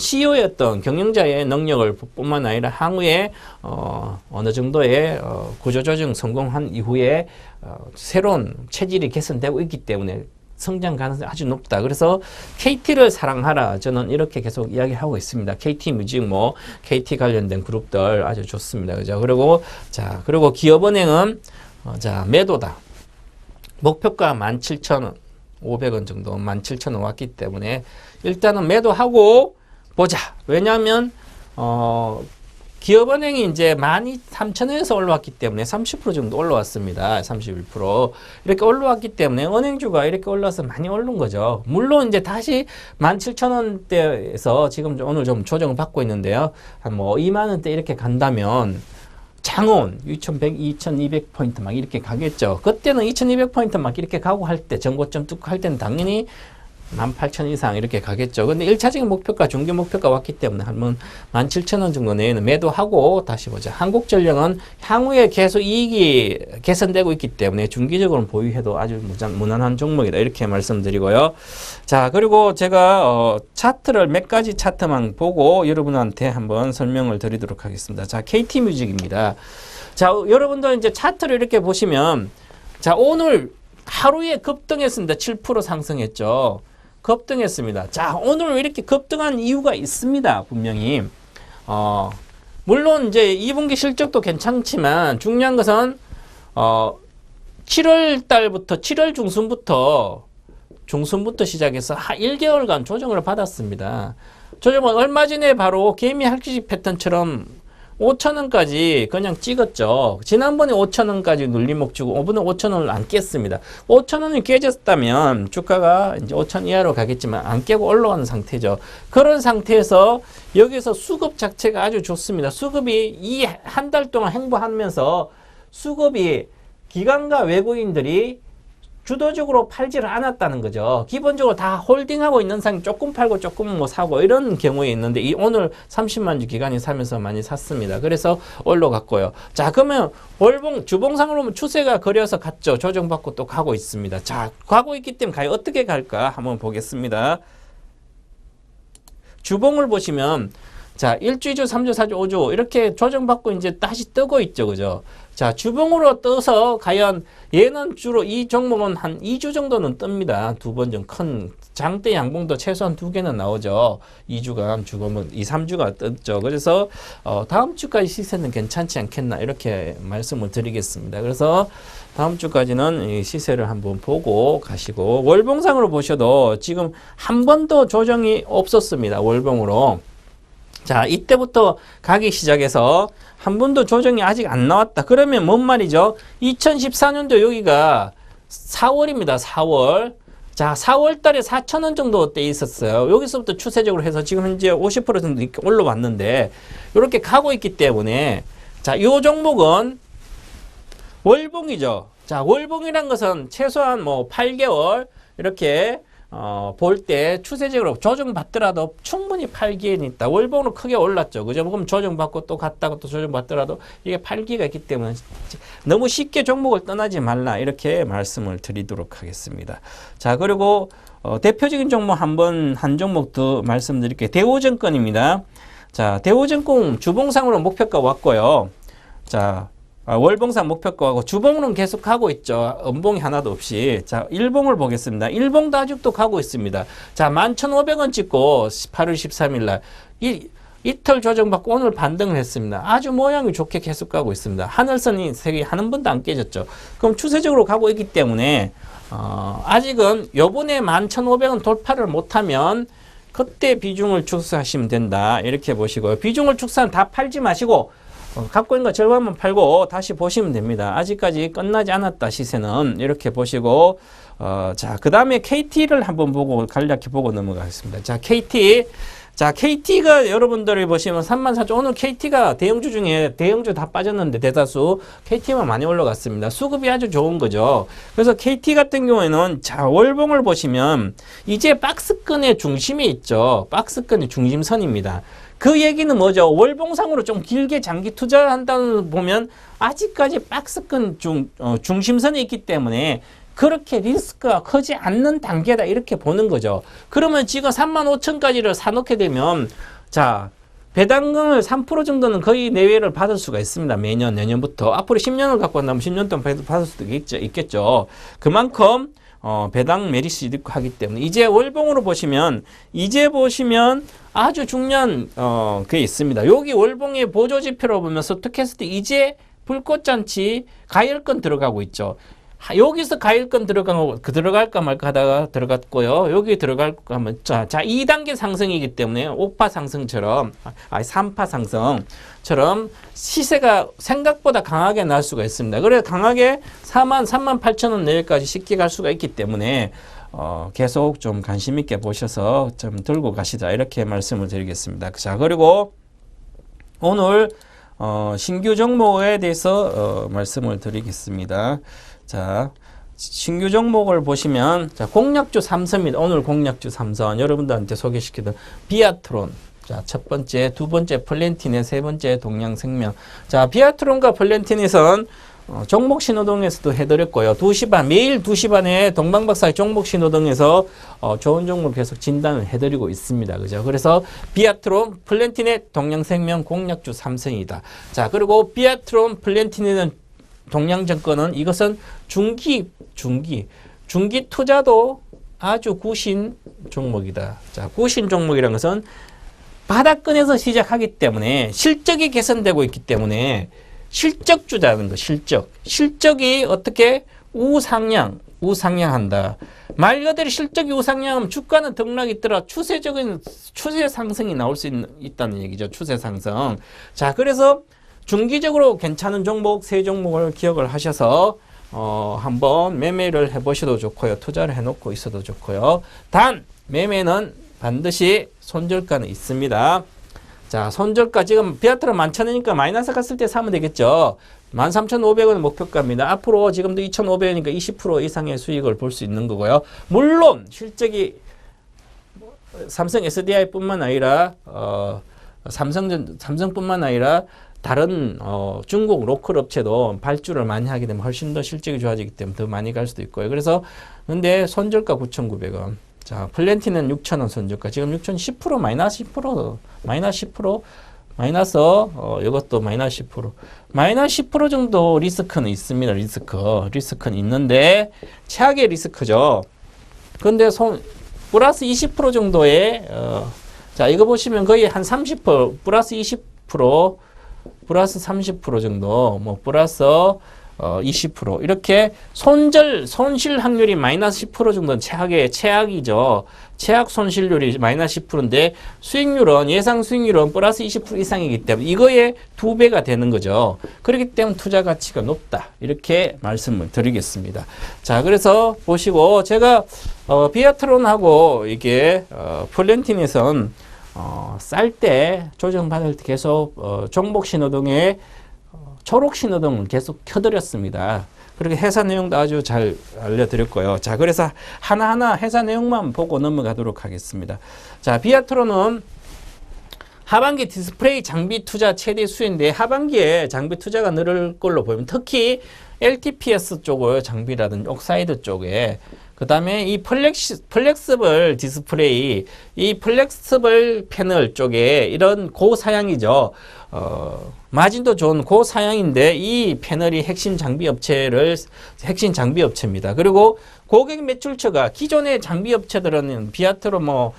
CEO였던 경영자의 능력을 뿐만 아니라 향후에 어느 정도의 구조조정 성공한 이후에 새로운 체질이 개선되고 있기 때문에 성장 가능성이 아주 높다. 그래서 KT를 사랑하라. 저는 이렇게 계속 이야기하고 있습니다. KT 뮤직 뭐 KT 관련된 그룹들 아주 좋습니다. 그죠? 그리고 기업은행은 자, 매도다. 목표가 17,500원 정도, 17,000원 왔기 때문에 일단은 매도하고 보자. 왜냐하면 기업은행이 이제 13,000원에서 올라왔기 때문에 30% 정도 올라왔습니다. 31%. 이렇게 올라왔기 때문에 은행주가 이렇게 올라서 많이 오른 거죠. 물론 이제 다시 17,000원대에서 지금 오늘 좀 조정을 받고 있는데요. 한 뭐 2만원대 이렇게 간다면 장원 2,100, 2,200포인트 막 이렇게 가겠죠. 그때는 2,200포인트 막 이렇게 가고 할 때, 전고점 뚫고 할 때는 당연히 18,000 이상 이렇게 가겠죠. 근데 1차적인 목표가, 중기 목표가 왔기 때문에 한번 17,000원 정도 내에는 매도하고 다시 보자. 한국전력은 향후에 계속 이익이 개선되고 있기 때문에 중기적으로 보유해도 아주 무난한 종목이다. 이렇게 말씀드리고요. 자, 그리고 제가 차트를 몇 가지 차트만 보고 여러분한테 한번 설명을 드리도록 하겠습니다. 자, KT뮤직입니다. 자, 여러분들 이제 차트를 이렇게 보시면 자, 오늘 하루에 급등했습니다. 7% 상승했죠. 급등했습니다. 자, 오늘 왜 이렇게 급등한 이유가 있습니다. 분명히. 물론 이제 2분기 실적도 괜찮지만 중요한 것은 7월 달부터 7월 중순부터 시작해서 1개월간 조정을 받았습니다. 조정은 얼마 전에 바로 개미 할퀴지 패턴처럼 5,000원까지 그냥 찍었죠. 지난번에 5,000원까지 눌림목 주고 이번에 5,000원을 안 깼습니다. 5,000원이 깨졌다면 주가가 이제 5,000 이하로 가겠지만 안 깨고 올라가는 상태죠. 그런 상태에서 여기서 수급 자체가 아주 좋습니다. 수급이 이 한 달 동안 행보하면서 수급이 기관과 외국인들이 주도적으로 팔지를 않았다는 거죠. 기본적으로 다 홀딩하고 있는 상이 조금 팔고 조금 뭐 사고 이런 경우에 있는데 오늘 30만 주 기관이 사면서 많이 샀습니다. 그래서 올라갔고요. 자, 그러면 주봉상으로 추세가 그려서 갔죠. 조정받고 또 가고 있습니다. 자, 가고 있기 때문에 과연 어떻게 갈까 한번 보겠습니다. 주봉을 보시면 자, 1주, 2주, 3주, 4주, 5주 이렇게 조정받고 이제 다시 뜨고 있죠. 그죠? 자, 주봉으로 떠서 과연 얘는 주로 이 종목은 한 2주 정도는 뜹니다. 두 번 좀 큰 장대 양봉도 최소한 2개는 나오죠. 2주간 주봉은 2, 3주가 떴죠. 그래서 다음 주까지 시세는 괜찮지 않겠나 이렇게 말씀을 드리겠습니다. 그래서 다음 주까지는 이 시세를 한번 보고 가시고 월봉상으로 보셔도 지금 한 번도 조정이 없었습니다. 월봉으로. 자, 이때부터 가기 시작해서 한 번도 조정이 아직 안 나왔다. 그러면 뭔 말이죠? 2014년도 여기가 4월입니다. 4월. 자, 4월 달에 4,000원 정도 돼 있었어요. 여기서부터 추세적으로 해서 지금 현재 50% 정도 올라왔는데 이렇게 가고 있기 때문에 자, 이 종목은 월봉이죠. 자, 월봉이란 것은 최소한 뭐 8개월 이렇게 볼 때 추세적으로 조정받더라도 충분히 팔기에는 있다. 월봉으로 크게 올랐죠. 그죠? 그럼 조정받고 또 갔다가 또 조정받더라도 이게 팔기가 있기 때문에 너무 쉽게 종목을 떠나지 말라. 이렇게 말씀을 드리도록 하겠습니다. 자, 그리고 대표적인 종목 한 종목 더 말씀드릴게요. 대우증권입니다. 자, 대우증권 주봉상으로 목표가 왔고요. 자, 월봉상 목표가하고 주봉은 계속 가고 있죠. 음봉이 하나도 없이. 자, 일봉을 보겠습니다. 일봉도 아직도 가고 있습니다. 자, 11,500원 찍고 8월 13일 날 이틀 조정받고 오늘 반등을 했습니다. 아주 모양이 좋게 계속 가고 있습니다. 하늘선이 색이 한 번도 안 깨졌죠. 그럼 추세적으로 가고 있기 때문에 아직은 요번에 11,500원 돌파를 못하면 그때 비중을 축소하시면 된다. 이렇게 보시고요. 비중을 축소한 다 팔지 마시고 갖고 있는 거 절반만 팔고 다시 보시면 됩니다. 아직까지 끝나지 않았다 시세는 이렇게 보시고 자, 그 다음에 KT를 한번 보고 간략히 보고 넘어가겠습니다. 자, KT. 자, KT가 여러분들이 보시면 34,000 오늘 KT가 대형주 중에 대형주 다 빠졌는데 대다수 KT만 많이 올라갔습니다. 수급이 아주 좋은 거죠. 그래서 KT 같은 경우에는 자, 월봉을 보시면 이제 박스권의 중심이 있죠. 박스권의 중심선입니다. 그 얘기는 뭐죠? 월봉상으로 좀 길게 장기 투자한다는 보면 아직까지 박스권 중심선에 있기 때문에 그렇게 리스크가 크지 않는 단계다 이렇게 보는 거죠. 그러면 지금 35,000까지를 사놓게 되면 자, 배당금을 3% 정도는 거의 내외를 받을 수가 있습니다. 매년 내년부터 앞으로 10년을 갖고 간다면 10년 동안 받을 수도 있겠죠. 그만큼 배당 메리트 있고 하기 때문에 이제 월봉으로 보시면 아주 중요한 그게 있습니다. 여기 월봉의 보조지표로 보면 스톡캐스트 이제 불꽃잔치 가열권 들어가고 있죠. 여기서 가일권 들어갈까 말까 하다가 들어갔고요. 여기 들어갈까 하면 자 2단계 상승이기 때문에 5파 상승처럼 3파 상승처럼 시세가 생각보다 강하게 날 수가 있습니다. 그래서 강하게 38,000원 내외까지 쉽게 갈 수가 있기 때문에 계속 좀 관심 있게 보셔서 좀 들고 가시자 이렇게 말씀을 드리겠습니다. 자, 그리고 오늘 신규 종목에 대해서 말씀을 드리겠습니다. 자, 신규 종목을 보시면 자, 공략주 3선입니다. 오늘 공략주 3선 여러분들한테 소개시키던 비아트론. 자, 첫 번째, 두 번째 플랜티넷, 세 번째 동양생명. 자, 비아트론과 플랜티넷은 종목 신호등에서도 해드렸고요. 2시 반, 매일 2시 반에 동방박사의 종목 신호등에서 좋은 종목을 계속 진단을 해드리고 있습니다. 그죠? 그래서 비아트론, 플랜티넷, 동양생명 공략주 3선이다. 자, 그리고 비아트론, 플랜티넷은 동양증권은 이것은 중기 투자도 아주 구신 종목이다. 자, 구신 종목이라는 것은 바닥권에서 시작하기 때문에 실적이 개선되고 있기 때문에 실적주자는 거, 실적이 어떻게 우상향한다. 말 그대로 실적이 우상향하면 주가는 등락이 있더라. 추세 상승이 나올 수 있다는 얘기죠. 추세 상승. 자, 그래서 중기적으로 괜찮은 종목 세 종목을 기억을 하셔서 한번 매매를 해보셔도 좋고요. 투자를 해놓고 있어도 좋고요. 단 매매는 반드시 손절가는 있습니다. 자, 손절가 지금 비아트로 11,000원이니까 마이너스 갔을 때 사면 되겠죠. 13,500원은 목표가입니다. 앞으로 지금도 2,500원이니까 20% 이상의 수익을 볼 수 있는 거고요. 물론 실적이 삼성 SDI뿐만 아니라 삼성뿐만 아니라 다른 중국 로컬 업체도 발주를 많이 하게 되면 훨씬 더 실적이 좋아지기 때문에 더 많이 갈 수도 있고요. 그래서 근데 손절가 9,900원. 자, 플랜티는 6,000원 손절가. 지금 6,000 10% 마이너스 10% 마이너스 이것도 마이너스 10% 마이너스 10% 정도 리스크는 있습니다. 리스크는 있는데 최악의 리스크죠. 근데 플러스 20% 정도의 자, 이거 보시면 거의 한 30% 플러스 20% 플러스 30% 정도, 뭐 플러스 20% 이렇게 손실 확률이 마이너스 10% 정도는 최악이죠. 최악 손실률이 마이너스 10%인데 예상 수익률은 플러스 20% 이상이기 때문에 이거의 2배가 되는 거죠. 그렇기 때문에 투자 가치가 높다. 이렇게 말씀을 드리겠습니다. 자, 그래서 보시고 제가 비아트론하고 이게 플랜틴에선 쌀 때 조정받을 때 계속 종목 신호등에 초록 신호등을 계속 켜드렸습니다. 그렇게 회사 내용도 아주 잘 알려드렸고요. 자, 그래서 하나하나 회사 내용만 보고 넘어가도록 하겠습니다. 자, 비아트론은 하반기 디스플레이 장비 투자 최대 수혜인데 하반기에 장비 투자가 늘을 걸로 보이면 특히 LTPS 쪽의 장비라든지 옥사이드 쪽에 그 다음에 이 플렉스블 디스플레이, 이 플렉스블 패널 쪽에 이런 고사양이죠. 마진도 좋은 고사양인데 이 패널이 핵심 장비 업체입니다. 그리고 고객 매출처가 기존의 장비 업체들은 비아트로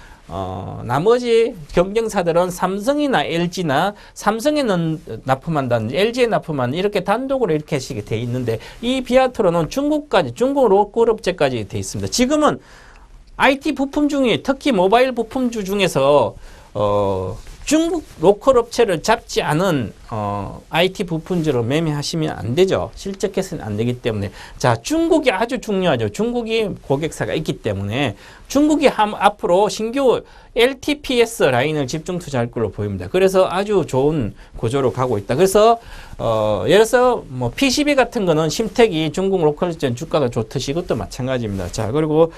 나머지 경쟁사들은 삼성이나 LG나 삼성에는 납품한다든지 LG에 납품하는 이렇게 단독으로 이렇게 하시게 돼 있는데 이 비아트로는 중국 로컬 업체까지 돼 있습니다. 지금은 IT 부품 중에 특히 모바일 부품주 중에서 중국 로컬 업체를 잡지 않은 IT 부품주로 매매하시면 안 되죠. 실적 개선이 안 되기 때문에. 자, 중국이 아주 중요하죠. 중국이 고객사가 있기 때문에 중국이 앞으로 신규 LTPS 라인을 집중 투자할 걸로 보입니다. 그래서 아주 좋은 구조로 가고 있다. 그래서 예를 들어서 PCB 같은 거는 심택이 중국 로컬 업체 주가가 좋듯이 이것도 마찬가지입니다. 자, 그리고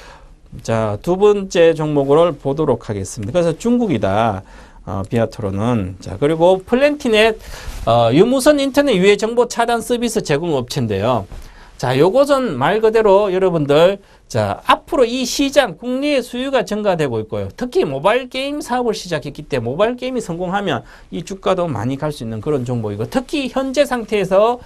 자, 두 번째 종목을 보도록 하겠습니다. 그래서 중국이다. 비아트로는. 자, 그리고 플랜티넷 유무선 인터넷 유해 정보 차단 서비스 제공 업체인데요. 자, 요것은 말 그대로 여러분들 자, 앞으로 이 시장 국내의 수요가 증가되고 있고요. 특히 모바일 게임 사업을 시작했기 때문에 모바일 게임이 성공하면 이 주가도 많이 갈 수 있는 그런 종목이고 특히 현재 상태에서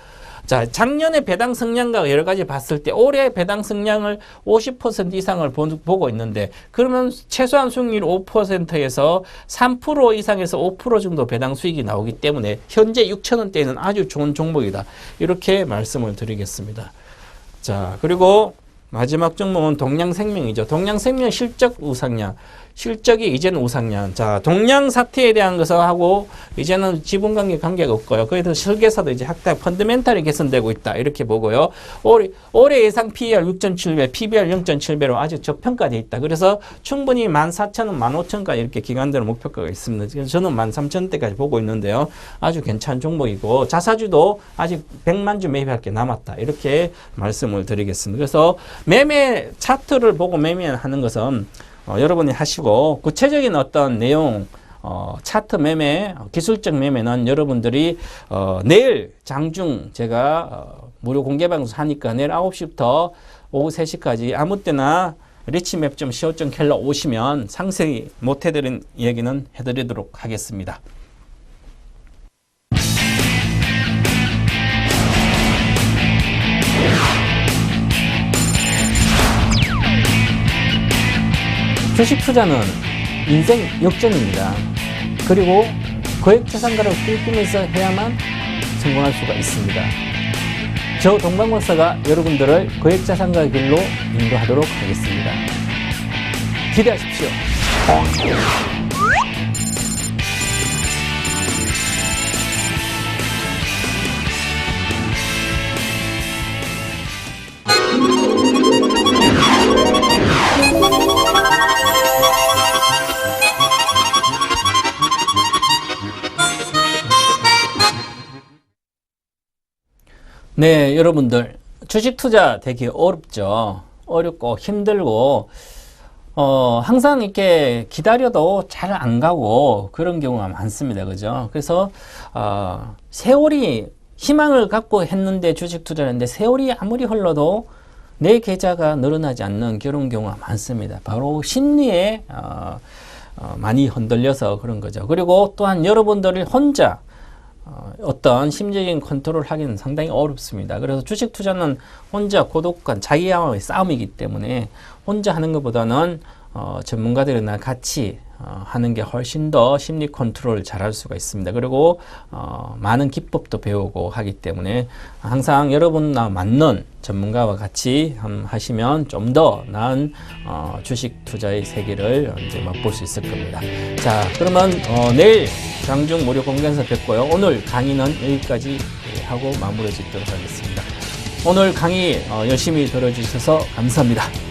자, 작년에 배당 성량과 여러 가지 봤을 때 올해 배당 성량을 50% 이상을 보고 있는데 그러면 최소한 수익률 5%에서 3% 이상에서 5% 정도 배당 수익이 나오기 때문에 현재 6,000원대에는 아주 좋은 종목이다. 이렇게 말씀을 드리겠습니다. 자, 그리고 마지막 종목은 동양생명이죠. 동양생명 실적 우상향. 실적이 이제는 우상향. 자, 동양 사태에 대한 것을 하고 이제는 지분관계 관계가 없고요. 그래서 설계사도 이제 학당 펀드멘탈이 개선되고 있다. 이렇게 보고요. 올해 예상 PER 6.7배, PBR 0.7배로 아주 저평가되어 있다. 그래서 충분히 14,000원, 15,000원까지 이렇게 기관들은 목표가가 있습니다. 그래서 저는 13,000원대까지 보고 있는데요. 아주 괜찮은 종목이고 자사주도 아직 100만 주 매입할 게 남았다. 이렇게 말씀을 드리겠습니다. 그래서 매매 차트를 보고 매매하는 것은 여러분이 하시고 구체적인 어떤 내용 차트 매매, 기술적 매매는 여러분들이 내일 장중 제가 무료 공개 방송 하니까 내일 9시부터 오후 3시까지 아무 때나 리치맵.co.kr 오시면 상세히 못 해드린 얘기는 해드리도록 하겠습니다. 주식 투자는 인생 역전입니다. 그리고 거액자산가를 꿈꾸면서 해야만 성공할 수가 있습니다. 저 동방박사가 여러분들을 거액자산가 길로 인도하도록 하겠습니다. 기대하십시오. 네, 여러분들 주식 투자 되게 어렵죠. 어렵고 힘들고 항상 이렇게 기다려도 잘 안 가고 그런 경우가 많습니다. 그죠? 그래서 세월이 희망을 갖고 했는데 주식 투자를 했는데 세월이 아무리 흘러도 내 계좌가 늘어나지 않는 그런 경우가 많습니다. 바로 심리에 많이 흔들려서 그런 거죠. 그리고 또한 여러분들이 혼자 어떤 심리적인 컨트롤을 하기는 상당히 어렵습니다. 그래서 주식 투자는 혼자 고독한 자기와의 싸움이기 때문에 혼자 하는 것보다는 전문가들이나 같이 하는 게 훨씬 더 심리 컨트롤을 잘할 수가 있습니다. 그리고 많은 기법도 배우고 하기 때문에 항상 여러분과 맞는 전문가와 같이 하시면 좀 더 나은 주식 투자의 세계를 이제 맛볼 수 있을 겁니다. 자, 그러면 내일 장중 무료 공개에서 뵙고요. 오늘 강의는 여기까지 하고 마무리 짓도록 하겠습니다. 오늘 강의 열심히 들어주셔서 감사합니다.